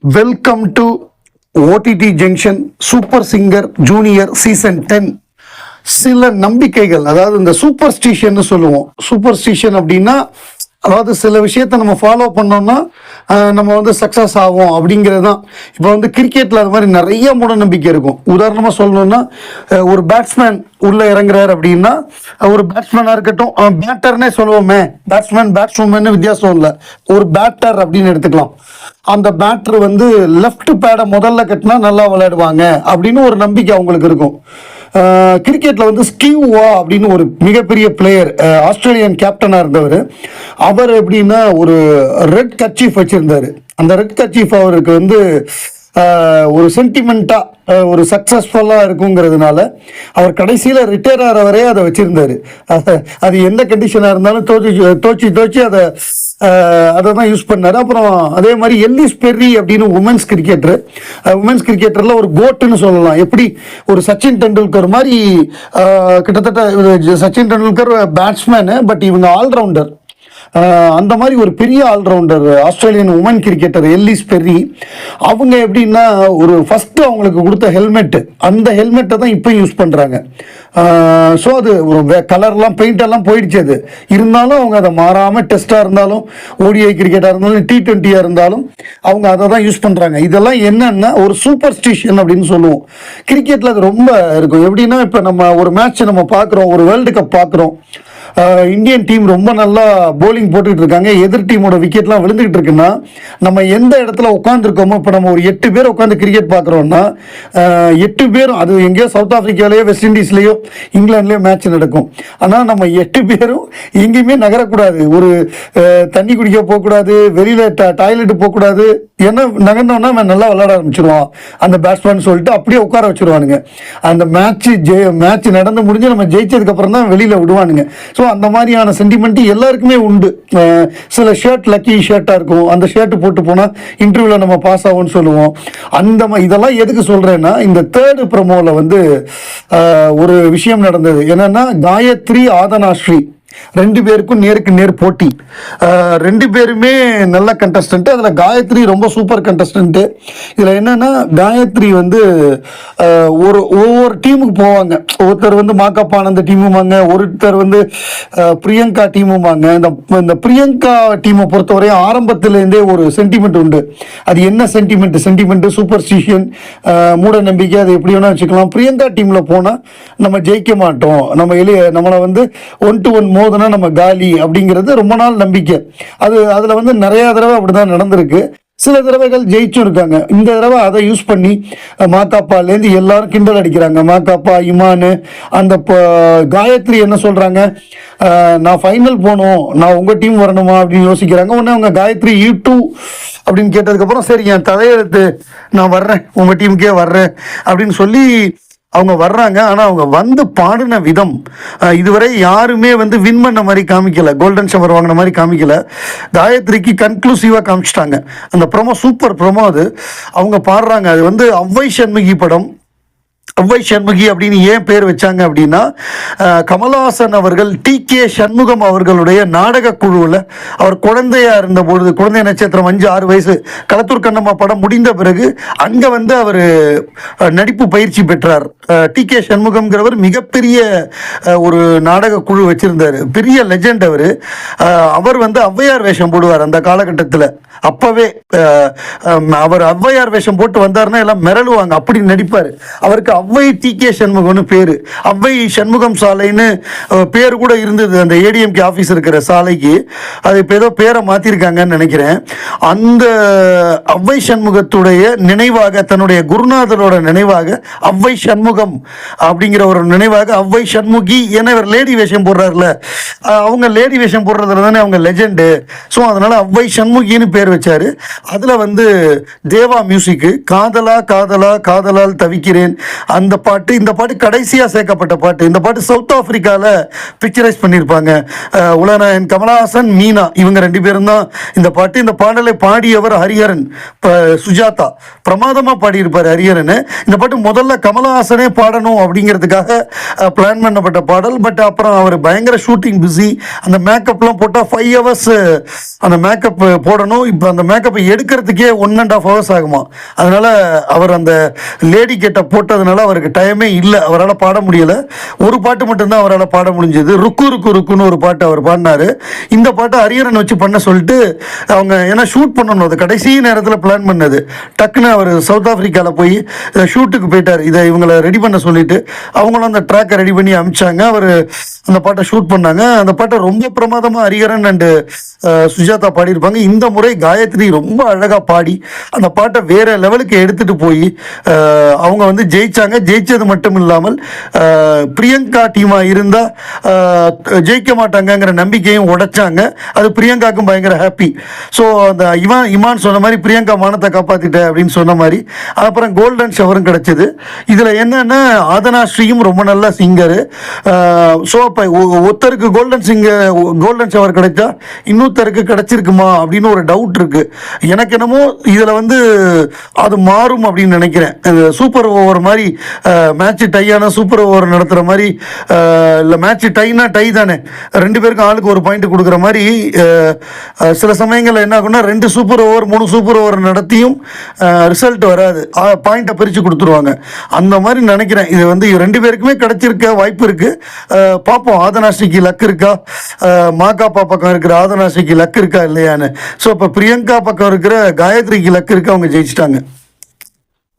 Welcome to OTT junction super singer junior season 10. சில நம்பிக்கைகள், அதாவது இந்த சூப்பர் ஸ்டிஷன் சொல்லுவோம். சூப்பர் ஸ்டிஷன் அப்படின்னா அதாவது சில விஷயத்த நம்ம ஃபாலோ பண்ணோம்னா நம்ம வந்து சக்ஸஸ் ஆகும் அப்படிங்கிறது தான். இப்போ வந்து கிரிக்கெட்டில் அது மாதிரி நிறைய மூட நம்பிக்கை இருக்கும். உதாரணமாக சொல்லணும்னா, ஒரு பேட்ஸ்மேன் உள்ளே இறங்குறாரு அப்படின்னா, ஒரு பேட்ஸ்மேனாக இருக்கட்டும், பேட்டர்னே சொல்லுவோமே, பேட்ஸ்மேன் வித்தியாசம் இல்லை, ஒரு பேட்டர் அப்படின்னு எடுத்துக்கலாம். அந்த பேட்டர் வந்து லெஃப்ட் பேடை முதல்ல கட்டினா நல்லா விளையாடுவாங்க அப்படின்னு ஒரு நம்பிக்கை அவங்களுக்கு இருக்கும். கிரிக்கெட்டில் வந்து ஸ்டீவ் வா அப்படின்னு ஒரு மிகப்பெரிய பிளேயர், ஆஸ்திரேலியன் கேப்டனாக இருந்தவர். அவர் எப்படின்னா ஒரு ரெட் கர்ச்சீஃப் வச்சுருந்தார். அந்த ரெட் கர்ச்சீஃப் அவருக்கு வந்து ஒரு சென்டிமெண்ட்டாக ஒரு சக்ஸஸ்ஃபுல்லாக இருக்குங்கிறதுனால அவர் கடைசியில் ரிட்டையர் ஆகிற வரையே அதை வச்சுருந்தார். அது எந்த கண்டிஷனாக இருந்தாலும் தோச்சி அதை தான் யூஸ் பண்ணார். அப்புறம் அதே மாதிரி எல்லிஸ் பெர்ரி அப்படின்னு உமன்ஸ் கிரிக்கெட்டரில் ஒரு கோட்டுன்னு சொல்லலாம். எப்படி ஒரு சச்சின் டெண்டுல்கர் மாதிரி, கிட்டத்தட்ட சச்சின் டெண்டுல்கர் பேட்ஸ்மேனு, பட் இவங்க ஆல்ரவுண்டர். அந்த மாதிரி ஒரு பெரிய all rounder Australian woman cricketer Ellis Perry. அவங்க எப்படின்னா, ஒரு ஃபஸ்ட்டு அவங்களுக்கு கொடுத்த ஹெல்மெட்டு, அந்த ஹெல்மெட்டை தான் இப்போ யூஸ் பண்ணுறாங்க. ஸோ அது ஒரு கலர்லாம் பெயிண்டெல்லாம் போயிடுச்சு. அது இருந்தாலும் அவங்க அதை மாறாமல், டெஸ்ட்டாக இருந்தாலும், ஓடிஐ கிரிக்கெட்டாக இருந்தாலும், T20 இருந்தாலும் அவங்க அதை தான் யூஸ் பண்ணுறாங்க. இதெல்லாம் என்னன்னா ஒரு சூப்பர் ஸ்டிஷன் அப்படின்னு சொல்லுவோம். கிரிக்கெட்டில் அது ரொம்ப இருக்கும். எப்படின்னா, இப்போ நம்ம ஒரு மேட்ச் நம்ம பார்க்குறோம், ஒரு வேர்ல்டு கப் பார்க்குறோம், இந்தியன் டீம் ரொம்ப நல்லா போலிங் போட்டுக்கிட்டு இருக்காங்க, எதிர் டீமோட விக்கெட்லாம் விழுந்துகிட்டு இருக்குன்னா, நம்ம எந்த இடத்துல உட்காந்துருக்கோமோ, இப்போ நம்ம ஒரு 8 பேர் உட்காந்து கிரிக்கெட் பார்க்குறோம்னா, 8 பேரும், அது எங்கேயோ சவுத் ஆஃப்ரிக்காலேயோ வெஸ்ட் இண்டீஸ்லேயோ இங்கிலாந்துலேயோ மேட்ச் நடக்கும். ஆனால் நம்ம 8 பேரும் எங்கேயுமே நகரக்கூடாது. ஒரு தண்ணி குடிக்க போகக்கூடாது, வெளியில் டாய்லெட்டு போகக்கூடாது. ஏன்னா நகர்ந்தோன்னா நல்லா விளையாட ஆரம்பிச்சிருவான் அந்த பேட்ஸ்மேன் சொல்லிட்டு அப்படியே உட்கார வச்சுருவானுங்க. அந்த மேட்ச் நடந்து முடிஞ்சு நம்ம ஜெயிச்சதுக்கப்புறம் தான் வெளியில் விடுவானுங்க. ஸோ அந்த மாதிரியான சென்டிமெண்ட் எல்லாருக்குமே உண்டு. சில ஷர்ட் லக்கி ஷர்ட்டாக இருக்கும், அந்த ஷர்ட்டு போட்டு போனால் இன்டர்வியூவில் நம்ம பாஸ் ஆகும்னு சொல்லுவோம். இதெல்லாம் எதுக்கு சொல்கிறேன்னா, இந்த தேர்டு ப்ரோமோவில் வந்து ஒரு விஷயம் நடந்தது. என்னென்னா, காயத்ரி ஆதனாஸ்ரீ 2 பேருக்கும் நேருக்கு நேர் போட்டி. 2 பேருமே நல்ல கண்டஸ்டன்ட்டு. அதில் காயத்ரி ரொம்ப சூப்பர் கண்டஸ்டன்ட்டு. இதில் என்னென்னா, காயத்ரி வந்து ஒவ்வொரு டீமுக்கு போவாங்க. ஒருத்தர் வந்து மாக்கப் ஆனந்த டீமுமாங்க, ஒருத்தர் வந்து பிரியங்கா டீமுமாங்க. இந்த பிரியங்கா டீமை பொறுத்தவரையும் ஆரம்பத்துலேருந்தே ஒரு சென்டிமெண்ட் உண்டு. அது என்ன சென்டிமெண்ட்டு சூப்பர் ஸ்டிஷன், மூட நம்பிக்கை, அது எப்படி வேணால் வச்சுக்கலாம். பிரியங்கா டீமில் போனால் நம்ம ஜெயிக்க மாட்டோம், நம்மளை வந்து 1-1 மோதுனா நம்ம காலி அப்படிங்கிறது ரொம்ப நாள் நம்பிக்கை. அதில் வந்து நிறையா தடவை அப்படி தான் நடந்திருக்கு. சில தடவைகள் ஜெயிச்சும் இருக்காங்க. இந்த தடவை அதை யூஸ் பண்ணி மாக்காப்பாலேருந்து எல்லாரும் கிண்டல் அடிக்கிறாங்க. மாக்காப்பா, இமானு, அந்த காயத்ரி என்ன சொல்கிறாங்க, நான் ஃபைனல் போகணும், நான் உங்கள் டீம் வரணுமா அப்படின்னு யோசிக்கிறாங்க. உடனே அவங்க காயத்ரி U2 அப்படின்னு கேட்டதுக்கப்புறம், சரி என் தலையெழுத்து, நான் வர்றேன், உங்கள் டீமுக்கே வர்றேன் அப்படின்னு சொல்லி அவங்க வர்றாங்க. ஆனால் அவங்க வந்து பாடின விதம் இதுவரை யாருமே வந்து வின் பண்ண மாதிரி காமிக்கல, கோல்டன் ஷவர் வாங்கின மாதிரி காமிக்கல. காயத்ரிக்கு கன்க்ளூசிவாக காமிச்சிட்டாங்க. அந்த ப்ரோமோ சூப்பர் ப்ரோமோ. அது அவங்க பாடுறாங்க. அது வந்து அவ்வை சண்முகி படம். அவ்வை சண்முகி அப்படின்னு ஏன் பேர் வச்சாங்க அப்படின்னா, கமலஹாசன் அவர்கள் TK சண்முகம் அவர்களுடைய நாடக குழுவில் அவர் குழந்தையா இருந்தபொழுது, குழந்தை நட்சத்திரம் 5-6 வயசு, களத்தூர் கண்ணம்மா படம் முடிந்த பிறகு அங்கே வந்து அவர் நடிப்பு பயிற்சி பெற்றார். TK சண்முகம்ங்கிறவர் மிகப்பெரிய ஒரு நாடக குழு வச்சிருந்தார், பெரிய லெஜெண்ட் அவர் வந்து ஔவையார் வேஷம் போடுவார் அந்த காலகட்டத்தில். அப்போவே அவர் ஔவையார் வேஷம் போட்டு வந்தார்னா எல்லாம் மிரளுவாங்க, அப்படி நடிப்பார். அவருக்கு அவ்வை TK சண்முகம்னு பேர். அவ்வை சண்முகம் சாலைன்னு பேர் கூட இருந்தது அந்த ADMK ஆஃபீஸ் இருக்கிற சாலைக்கு. அது இப்போ ஏதோ பேரை மாற்றிருக்காங்கன்னு நினைக்கிறேன். அந்த அவ்வை சண்முகத்துடைய நினைவாக, தன்னுடைய குருநாதரோட நினைவாக, அவ்வை சண்முகம் அப்படிங்கிற ஒரு நினைவாக அவ்வை சண்முகி, ஏன்னா இவர் லேடி வேஷம் போடுறாருல, அவங்க லேடி வேஷம் போடுறதுல தானே அவங்க லெஜெண்டு. ஸோ அதனால அவ்வை சண்முகின்னு பேர் வச்சாரு. அதில் வந்து தேவா மியூசிக்கு காதலா காதலா காதலால் தவிக்கிறேன் அந்த பாட்டு, இந்த பாட்டு கடைசியாக சேர்க்கப்பட்ட பாட்டு. இந்த பாட்டு சவுத் ஆப்பிரிக்காவில் பிக்சரைஸ் பண்ணியிருப்பாங்க. உலகநாயகன் கமலஹாசன், மீனா இவங்க 2 பேரும் தான் இந்த பாட்டு. இந்த பாடலை பாடியவர் ஹரிஹரன். சுஜாதா பிரமாதமாக பாடியிருப்பார் ஹரிஹரன். இந்த பாட்டு முதல்ல கமலஹாசனே பாடணும் அப்படிங்கிறதுக்காக பிளான் பண்ணப்பட்ட பாடல். பட் அப்புறம் அவர் பயங்கர ஷூட்டிங் பிஸி, அந்த மேக்கப்லாம் போட்டால் 5 hours அந்த மேக்கப் போடணும். இப்போ அந்த மேக்கப்பை எடுக்கிறதுக்கே 1.5 hours ஆகுமா. அதனால அவர் அந்த லேடி கேட்ட போட்டதுனால அவருக்கு டைமே இல்லை, அவரால் பாட முடியலை. ஒரு பாட்டு மட்டும்தான் அவரால் பாட முடிஞ்சது. ருக்கு ருக்கு ருக்குன்னு ஒரு பாட்டு அவர் பாடினார். இந்த பாட்டை ஹரிஹரன் வச்சு பண்ண சொல்லிட்டு அவங்க, ஏன்னா ஷூட் பண்ணணும், அது கடைசி நேரத்தில் பிளான் பண்ணது. டக்குன்னு அவர் சவுத் ஆப்பிரிக்காவில் போய் ஷூட்டுக்கு போயிட்டார். இதை இவங்களை ரெடி பண்ண சொல்லிட்டு அவங்களும் அந்த ட்ராக்கை ரெடி பண்ணி அனுப்பிச்சாங்க. அவர் அந்த பாட்டை ஷூட் பண்ணாங்க. அந்த பாட்டை ரொம்ப பிரமாதமாக ஹரிஹரன் அண்டு சுஜாதா பாடியிருப்பாங்க. இந்த முறை காயத்ரி ரொம்ப அழகாக பாடி அந்த பாட்டை வேற லெவலுக்கு எடுத்துட்டு போய் அவங்க வந்து ஜெயிச்சாங்க. ஜெயிச்சது மட்டும் இல்லாமல் பிரியங்கா டீமாக இருந்தால் ஜெயிக்க மாட்டாங்கங்கிற நம்பிக்கையும் உடைச்சாங்க. அது பிரியங்காவுக்கும் பயங்கர ஹாப்பி. ஸோ அந்த இமான் சொன்ன மாதிரி பிரியங்கா மானத்தை காப்பாற்றிட்டேன் அப்படின்னு சொன்ன மாதிரி அப்புறம் கோல்டன் ஷவரும் கிடச்சிது. இதில் என்னென்னா ஆதனா ஸ்ரீயும் ரொம்ப நல்ல சிங்கரு. ஸோ அப்போ ஒருத்தருக்கு கோல்டன் ஷவர் கிடைச்சா இன்னொருத்தருக்கு கிடைச்சிருக்குமா அப்படின்னு ஒரு டவுட் இருக்கு. எனக்கு என்னமோ இதில் வந்து அது மாறும் அப்படின்னு நினைக்கிறேன். சூப்பர் ஓவர் மாதிரி மேட்ச் டையான சூப்பர் ஓவர் நடத்துகிற மாதிரி, இல்லை மேட்ச் டைனா டை தானே, 2 பேருக்கும் ஆளுக்கு ஒரு பாயிண்ட் கொடுக்குற மாதிரி சில சமயங்களில் என்ன ஆகும்னா 2 சூப்பர் ஓவர் 3 சூப்பர் ஓவர் நடத்தியும் ரிசல்ட் வராது, பாயிண்ட்டை பிரித்து கொடுத்துருவாங்க. அந்த மாதிரி நினைக்கிறேன். இது வந்து 2 பேருக்குமே கிடைச்சிருக்க வாய்ப்பு இருக்கு. பார்ப்போம் ஆதனாஸ்ரீக்கு லக் இருக்கா, மாகாப்பா பக்கம் இருக்கிற ஆதனாஸ்ரீக்கு லக் இருக்கா இல்லையான்னு. ஸோ இப்போ பிரியங்கா பக்கம் இருக்கிற காயத்ரிக்கு லக் இருக்கு, அவங்க ஜெயிச்சிட்டாங்க.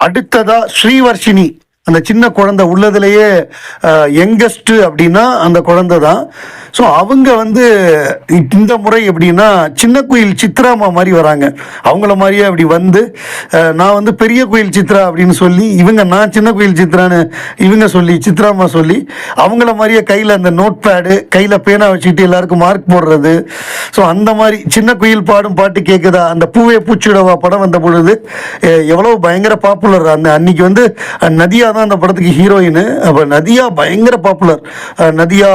அடுத்ததா ஸ்ரீவர்ஷினி, அந்த சின்ன குழந்தை உள்ளதுலேயே யங்கஸ்ட் அப்படின்னா அந்த குழந்தை தான். ஸோ அவங்க வந்து இந்த முறை எப்படின்னா சின்ன குயில் சித்ராமா மாதிரி வராங்க. அவங்கள மாதிரியே அப்படி வந்து நான் வந்து பெரிய குயில் சித்ரா அப்படின்னு சொல்லி இவங்க, நான் சின்ன குயில் சித்ரான்னு இவங்க சொல்லி சித்ராமா சொல்லி அவங்கள மாதிரியே கையில் அந்த நோட் பேடு கையில் பேனா வச்சுக்கிட்டு எல்லாருக்கும் மார்க் போடுறது. ஸோ அந்த மாதிரி சின்ன குயில் பாடும் பாட்டு கேட்குதா, அந்த பூவே பூச்சிடவா படம் வந்த பொழுது எவ்வளோ பயங்கர பாப்புலர். அந்த அன்னைக்கு வந்து நதியா தான் அந்த படத்துக்கு ஹீரோயின். அப்போ நதியா பயங்கர பாப்புலர். நதியா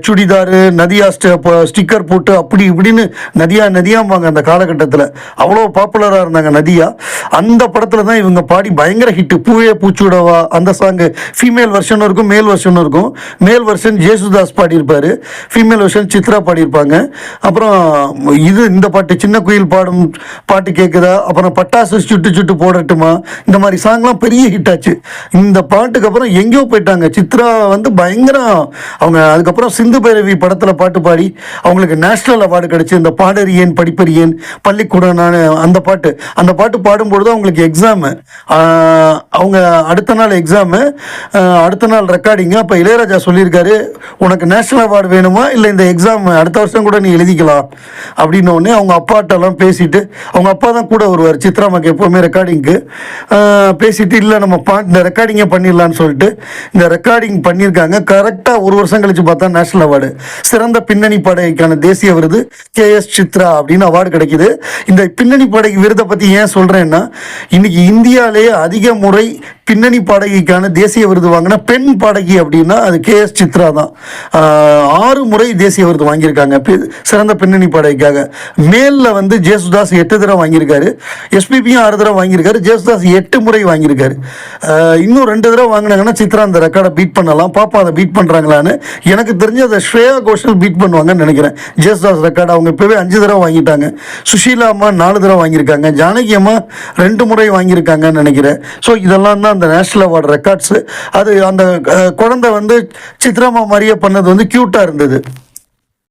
சுடிதார், நதியா ஸ்டிக்கர் போட்டு அப்படி இப்படின்னு நதியாம்பாங்க. அந்த காலகட்டத்தில் அவ்வளோ பாப்புலராக இருந்தாங்க நதியா. அந்த படத்தில் தான் இவங்க பாடி பயங்கர ஹிட்டு. பூவே பூச்சுடவா அந்த சாங்கு ஃபீமேல் வெர்ஷனும் இருக்கும், மேல் வெர்ஷனும் இருக்கும். மேல் வெர்ஷன் ஜேசுதாஸ் பாடியிருப்பார், ஃபீமேல் வெர்ஷன் சித்ரா பாடியிருப்பாங்க. அப்புறம் இந்த பாட்டு சின்ன குயில் பாடும் பாட்டு கேட்குதா, அப்புறம் பட்டாசு சுட்டு சுட்டு போடட்டுமா, இந்த மாதிரி சாங்லாம் பெரிய ஹிட் ஆச்சு. இந்த பாட்டுக்கு அப்புறம் எங்கேயோ போயிட்டாங்க. சித்ரா வந்து பயங்கரம். அவங்க அதுக்கப்புறம் சிந்து பைரவி படத்தில் பாட்டு பாடி அவங்களுக்கு நேஷ்னல் அவார்டு கிடச்சி. இந்த பாடறியேன் படிப்பறியேன் பள்ளிக்கூடம் நான் அந்த பாட்டு பாடும்பொழுது அவங்களுக்கு எக்ஸாமு, அவங்க அடுத்த நாள் எக்ஸாமு, அடுத்த நாள் ரெக்கார்டிங்கு. அப்போ இளையராஜா சொல்லியிருக்காரு, உனக்கு நேஷ்னல் அவார்டு வேணுமா இல்லை இந்த எக்ஸாம் அடுத்த வருஷம் கூட நீ எழுதிக்கலாம் அப்படின்னு. உடனே அவங்க அப்பாட்டெல்லாம் பேசிட்டு, அவங்க அப்பா தான் கூட வருவார் சித்ராமாக்கு எப்போவுமே ரெக்கார்டிங்க்கு, பேசிட்டு இல்லை நம்ம இந்த ரெக்கார்டிங்கே பண்ணிடலான்னு சொல்லிட்டு இந்த ரெக்கார்டிங் பண்ணியிருக்காங்க. கரெக்டாக 1 வருஷம் கழிச்சு பார்த்தா நேஷனல் அவார்டு, சிறந்த பின்னணி பாடகிக்கான தேசிய விருது KS சித்ரா அப்படின்னு அவார்டு கிடைக்குது. இந்த பின்னணி பாடகி விருதை பற்றி ஏன் சொல்கிறேன்னா, இன்னைக்கு இந்தியாவிலேயே அதிக முறை பின்னணி பாடகிக்கான தேசிய விருது வாங்கின பெண் பாடகி அப்படின்னா அது KS சித்ரா தான். 6 முறை தேசிய விருது வாங்கியிருக்காங்க சிறந்த பின்னணி பாடகிக்காக. மேலில் வந்து ஜேசுதாஸ் 8 தடவை வாங்கியிருக்காரு, SPBயும் 6 தடவை வாங்கியிருக்காரு, ஜேசுதாஸ் 8 முறை வாங்கியிருக்காரு. இன்னும் 2 தடவை வாங்கினாங்கன்னா சித்ரா அந்த ரெக்கார்டை பீட் பண்ணலாம். பாப்பா அதை பீட் பண்ணுறாங்களான்னு. எனக்கு தெரிஞ்சு அதை ஸ்ரேயா கோஷல் பீட் பண்ணுவாங்கன்னு நினைக்கிறேன். ஜேசுதாஸ் ரெக்கார்டு அவங்க இப்போவே 5 தடவை வாங்கிட்டாங்க. சுஷீலா அம்மா 4 தடவை வாங்கியிருக்காங்க, ஜானகி அம்மா 2 முறை வாங்கியிருக்காங்கன்னு நினைக்கிறேன். ஸோ இதெல்லாம் தான் அந்த நேஷனல் அவார்டு ரெக்கார்ட்ஸு. அது அந்த குழந்தை வந்து சித்ராமா மாதிரியே பண்ணது வந்து க்யூட்டாக இருந்தது.